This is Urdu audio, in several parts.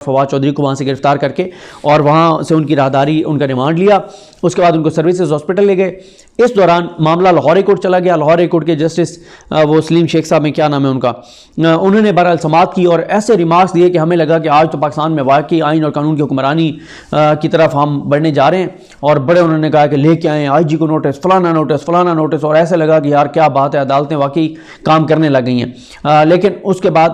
فواد چودھری کو وہاں سے گرفتار کر کے اور وہاں سے ان کی راہداری ان کا ریمانڈ لیا. اس کے بعد ان کو سروسز ہاسپٹل لے گئے. اس دوران معاملہ لاہور ہائی کورٹ چلا گیا. لاہور ہائی کورٹ کے جسٹس وہ سلیم شیخ صاحب میں کیا نام ہے ان کا, انہوں نے بہرحال سماعت کی اور ایسے ریمارکس دیے کہ ہمیں لگا کہ آج تو پاکستان میں واقعی آئین اور قانون کی حکمرانی کی طرف ہم بڑھنے جا رہے ہیں. اور بڑے انہوں نے کہا کہ لے کے آئیں آئی جی کو نوٹس, فلانا نوٹس, اور ایسے لگا کہ یار کیا بات ہے, عدالتیں واقعی کام کرنے لگ گئی ہیں. لیکن اس کے بعد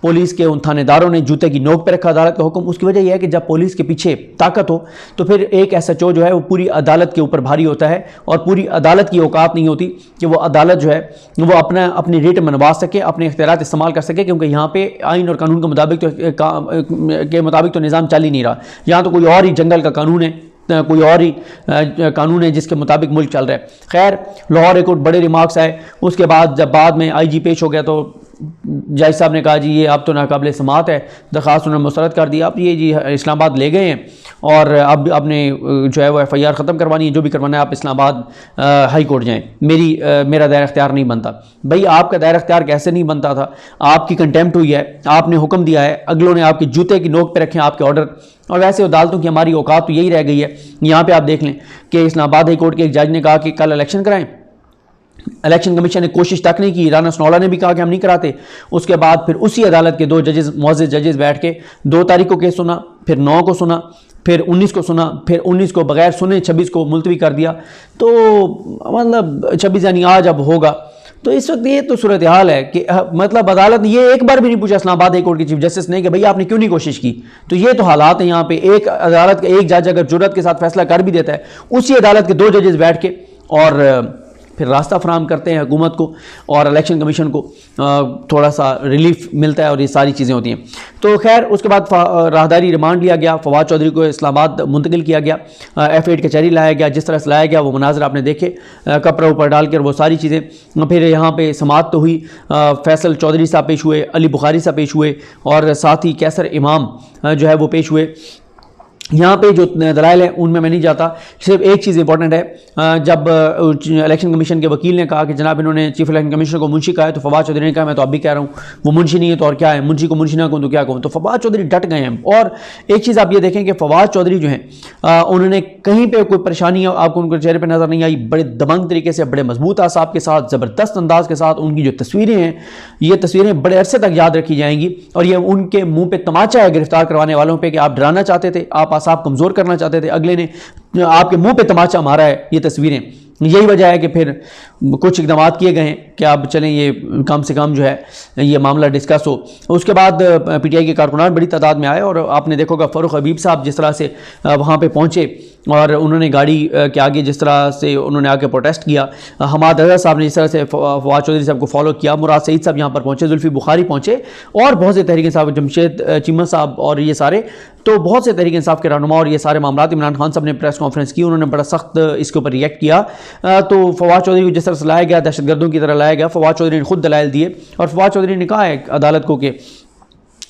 پولیس کے ان تھانے داروں نے جوتے کی نوک پہ رکھا عدالت کا حکم. اس کی وجہ یہ ہے کہ جب پولیس کے پیچھے طاقت ہو تو پھر ایک ایس ایچ او جو ہے وہ پوری عدالت کے اوپر بھاری ہوتا ہے, اور پوری عدالت کی اوقات نہیں ہوتی کہ وہ عدالت جو ہے وہ اپنی ریٹ منوا سکے, اپنے اختیارات استعمال کر سکے, کیونکہ یہاں پہ آئین اور قانون کے مطابق تو نظام چل ہی نہیں رہا. یہاں تو کوئی اور ہی جنگل کا قانون ہے, کوئی اور ہی قانون ہے جس کے مطابق ملک چل رہا ہے. خیر, لاہور ہائی کورٹ بڑے ریمارکس آئے. اس کے بعد جب بعد میں آئی جی پیش ہو گیا تو جج صاحب نے کہا جی یہ اب تو ناقابل سماعت ہے, درخواست انہوں نے مسترد کر دیا. اب یہ جی اسلام آباد لے گئے ہیں اور اب اپنے جو ہے وہ ایف آئی آر ختم کروانی ہے, جو بھی کروانا ہے آپ اسلام آباد ہائی کورٹ جائیں, میرا دائرہ اختیار نہیں بنتا. بھئی آپ کا دائرہ اختیار کیسے نہیں بنتا تھا؟ آپ کی کنٹیمپٹ ہوئی ہے, آپ نے حکم دیا ہے, اگلوں نے آپ کے جوتے کی نوک پہ رکھے آپ کے آرڈر. اور ویسے عدالتوں کی ہماری اوقات تو یہی رہ گئی ہے. یہاں پہ آپ دیکھ لیں کہ اسلام آباد ہائی کورٹ کے ایک جج نے کہا کہ کل الیکشن کرائیں, الیکشن کمیشن نے کوشش تک نہیں کی. رانا سنولا نے بھی کہا کہ ہم نہیں کراتے. اس کے بعد پھر اسی عدالت کے دو ججز, معزز ججز بیٹھ کے 2 تاریخ کو کیس سنا, پھر 9 کو سنا, پھر 19 کو سنا, پھر 19 کو بغیر سنے 26 کو ملتوی کر دیا. تو مطلب 26 یعنی آج اب ہوگا. تو اس وقت یہ تو صورتحال ہے کہ مطلب عدالت نے یہ ایک بار بھی نہیں پوچھا اسلام آباد ہائی کورٹ کے چیف جسٹس نے کہ بھئی آپ نے کیوں نہیں کوشش کی. تو یہ تو حالات ہیں یہاں پہ. ایک عدالت کا ایک جج اگر جرات کے ساتھ فیصلہ کر بھی دیتا ہے, اسی عدالت کے 2 ججز بیٹھ کے اور پھر راستہ فراہم کرتے ہیں حکومت کو اور الیکشن کمیشن کو, تھوڑا سا ریلیف ملتا ہے اور یہ ساری چیزیں ہوتی ہیں. تو خیر اس کے بعد راہداری ریمانڈ لیا گیا. فواد چودھری کو اسلام آباد منتقل کیا گیا, F8 کچہری لایا گیا. جس طرح سے لایا گیا وہ مناظر آپ نے دیکھے, کپڑا اوپر ڈال کر وہ ساری چیزیں. پھر یہاں پہ سماعت تو ہوئی, فیصل چودھری صاحب پیش ہوئے, علی بخاری صاحب پیش ہوئے, اور ساتھ ہی کیسر امام جو ہے وہ پیش ہوئے. یہاں پہ جو دلائل ہیں ان میں نہیں جاتا, صرف ایک چیز امپورٹنٹ ہے. جب الیکشن کمیشن کے وکیل نے کہا کہ جناب انہوں نے چیف الیکشن کمیشنر کو منشی کہا ہے, تو فواد چودھری نے کہا میں تو اب بھی کہہ رہا ہوں وہ منشی نہیں ہے تو اور کیا ہے, منشی کو منشی نہ کہوں تو کیا کہوں. تو فواد چودھری ڈٹ گئے ہیں. اور ایک چیز آپ یہ دیکھیں کہ فواد چودھری جو ہیں انہوں نے کہیں پہ کوئی پریشانی آپ کو ان کے چہرے پہ نظر نہیں آئی. بڑے دبنگ طریقے سے, بڑے مضبوط اعصاب کے ساتھ, زبردست انداز کے ساتھ ان کی جو تصویریں ہیں, یہ تصویریں بڑے عرصے تک یاد رکھی جائیں گی. اور یہ ان کے منہ پہ تماچا ہے گرفتار کروانے والوں پہ کہ آپ ڈرانا چاہتے تھے, آپ اعصاب کمزور کرنا چاہتے تھے, اگلے نے آپ کے منہ پہ تماچا مارا ہے. یہ تصویریں یہی وجہ ہے کہ پھر کچھ اقدامات کیے گئے ہیں کہ اب چلیں یہ کم سے کم جو ہے یہ معاملہ ڈسکس ہو. اس کے بعد پی ٹی آئی کے کارکنان بڑی تعداد میں آئے, اور آپ نے دیکھو گا فاروق حبیب صاحب جس طرح سے وہاں پہ پہنچے اور انہوں نے گاڑی کے آگے جس طرح سے انہوں نے آگے پروٹیسٹ کیا. حماد اظہر صاحب نے جس طرح سے فواد چودھری صاحب کو فالو کیا, مراد سعید صاحب یہاں پر پہنچے, زلفی بخاری پہنچے, اور بہت سے تحریک انصاف, جمشید چیمہ صاحب اور یہ سارے, تو بہت سے تحریک انصاف کے رہنما اور یہ سارے معاملات. عمران خان صاحب نے پریس کانفرنس کی, انہوں نے بڑا سخت اس کے اوپر ریئیکٹ کیا. تو فواد چودھری کو جس طرح سے لایا گیا, دہشت گردوں کی طرح لایا گیا, فواد چودھری نے خود دلائل دیے. اور فواد چودھری نے کہا ہے عدالت کو کہ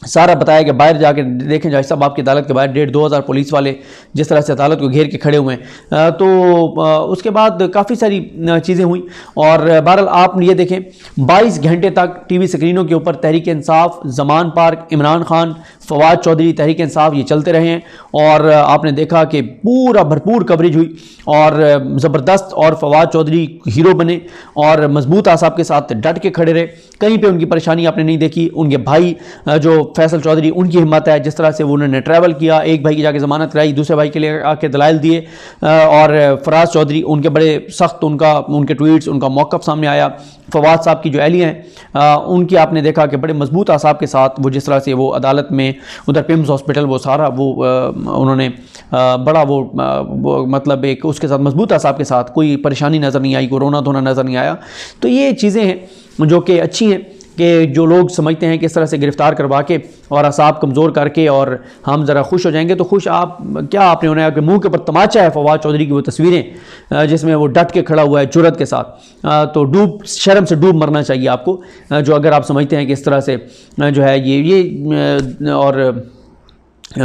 سارا بتایا کہ باہر جا کے دیکھیں جج صاحب آپ کی عدالت کے باہر 1,500-2,000 پولیس والے جس طرح سے عدالت کو گھیر کے کھڑے ہوئے ہیں. تو اس کے بعد کافی ساری چیزیں ہوئیں. اور بہرحال آپ یہ دیکھیں 22 گھنٹے تک ٹی وی سکرینوں کے اوپر تحریک انصاف, زمان پارک, عمران خان, فواد چودھری, تحریک انصاف یہ چلتے رہے ہیں. اور آپ نے دیکھا کہ پورا بھرپور کوریج ہوئی اور زبردست, اور فواد چودھری ہیرو بنے اور مضبوط اعصاب کے ساتھ ڈٹ کے کھڑے رہے. کہیں پہ ان کی پریشانی آپ نے نہیں دیکھی. ان کے بھائی جو فیصل چودھری, ان کی ہمت ہے, جس طرح سے انہوں نے ٹریول کیا, ایک بھائی کی جا کے ضمانت کرائی, دوسرے بھائی کے لیے آ کے دلائل دیے. اور فراز چودھری, ان کے بڑے سخت ان کے ٹویٹس, ان کا موقف سامنے آیا. فواد صاحب کی جو اہلیہ ہیں ان کی آپ نے دیکھا کہ بڑے مضبوط اعصاب کے ساتھ وہ جس طرح سے وہ عدالت میں ادھر پیمز ہاسپٹل وہ سارا وہ انہوں نے بڑا وہ مطلب ایک اس کے ساتھ مضبوط اعصاب کے ساتھ, کوئی پریشانی نظر نہیں آئی, کوئی رونا دھونا نظر نہیں آیا. تو یہ چیزیں ہیں جو کہ اچھی ہیں کہ جو لوگ سمجھتے ہیں کہ اس طرح سے گرفتار کروا کے اور اعصاب کمزور کر کے اور ہم ذرا خوش ہو جائیں گے. تو خوش آپ کیا, آپ نے انہیں کہ منہ کے اوپر تماچا ہے فواد چودھری کی وہ تصویریں جس میں وہ ڈٹ کے کھڑا ہوا ہے جرات کے ساتھ. تو شرم سے ڈوب مرنا چاہیے آپ کو, جو اگر آپ سمجھتے ہیں کہ اس طرح سے جو ہے یہ اور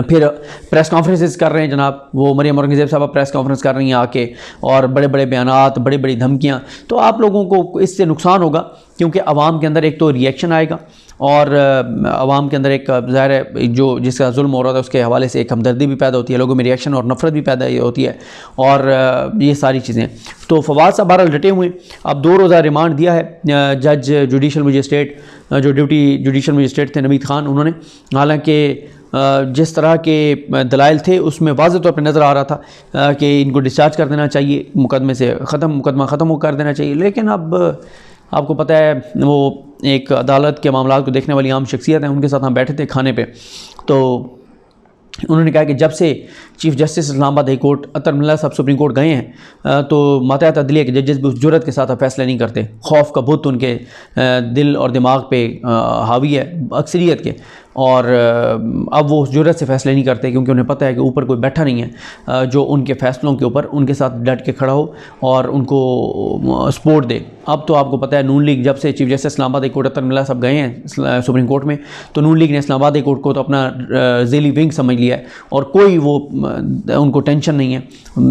پھر پریس کانفرنسز کر رہے ہیں جناب, وہ مریم اورنگزیب صاحبہ پریس کانفرنس کر رہی ہیں آ کے, اور بڑے بڑے بیانات, بڑی بڑی دھمکیاں. تو آپ لوگوں کو اس سے نقصان ہوگا, کیونکہ عوام کے اندر ایک تو ریئیکشن آئے گا, اور عوام کے اندر ایک ظاہر ہے جو جس کا ظلم ہو رہا تھا اس کے حوالے سے ایک ہمدردی بھی پیدا ہوتی ہے، لوگوں میں ریئیکشن اور نفرت بھی پیدا ہوتی ہے، اور یہ ساری چیزیں. تو فواد صاحب بہرحال ڈٹے ہوئے. اب 2 روزہ ریمانڈ دیا ہے جج جوڈیشل مجسٹریٹ جو ڈیوٹی جوڈیشل مجسٹریٹ تھے نوید خان، انہوں نے. حالانکہ جس طرح کے دلائل تھے اس میں واضح طور پہ نظر آ رہا تھا کہ ان کو ڈسچارج کر دینا چاہیے، مقدمہ ختم کر دینا چاہیے. لیکن اب آپ کو پتہ ہے وہ ایک عدالت کے معاملات کو دیکھنے والی عام شخصیت ہیں، ان کے ساتھ ہم بیٹھے تھے کھانے پہ، تو انہوں نے کہا کہ جب سے چیف جسٹس اسلام آباد ہائی کورٹ اطہر ملا صاحب سپریم کورٹ گئے ہیں تو ماتحت عدلیہ کے ججز بھی اس جرت کے ساتھ فیصلے نہیں کرتے. خوف کا بت ان کے دل اور دماغ پہ حاوی ہے اکثریت کے، اور اب وہ اس جرت سے فیصلے نہیں کرتے کیونکہ انہیں پتہ ہے کہ اوپر کوئی بیٹھا نہیں ہے جو ان کے فیصلوں کے اوپر ان کے ساتھ ڈٹ کے کھڑا ہو اور ان کو سپورٹ دے. اب تو آپ کو پتہ ہے نون لیگ جب سے چیف جسٹس اسلام آباد ہائی کورٹ اطہر ملا صاحب گئے ہیں سپریم کورٹ میں، تو نون لیگ نے اسلام آباد ہائی کورٹ کو تو اپنا ذیلی ونگ سمجھ لیا ہے، اور کوئی وہ ان کو ٹینشن نہیں ہے.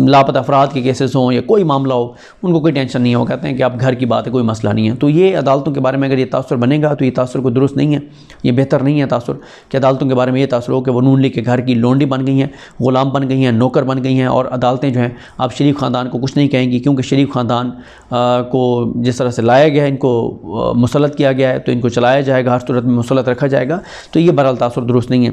لاپتہ افراد کے کیسز ہوں یا کوئی معاملہ ہو ان کو کوئی ٹینشن نہیں ہے، وہ کہتے ہیں کہ اب گھر کی بات ہے، کوئی مسئلہ نہیں ہے. تو یہ عدالتوں کے بارے میں اگر یہ تاثر بنے گا تو یہ تاثر کوئی درست نہیں ہے، یہ بہتر نہیں ہے تاثر کہ عدالتوں کے بارے میں یہ تاثر ہو کہ وہ نون لیگ کے گھر کی لونڈی بن گئی ہیں، غلام بن گئی ہیں، نوکر بن گئی ہیں. اور عدالتیں جو ہیں آپ شریف خاندان کو کچھ نہیں کہیں گی کیونکہ شریف خاندان کو جس طرح سے لایا گیا ہے، ان کو مسلط کیا گیا ہے، تو ان کو چلایا جائے گا، ہر صورت میں مسلط رکھا جائے گا. تو یہ بہرحال تاثر درست نہیں ہے.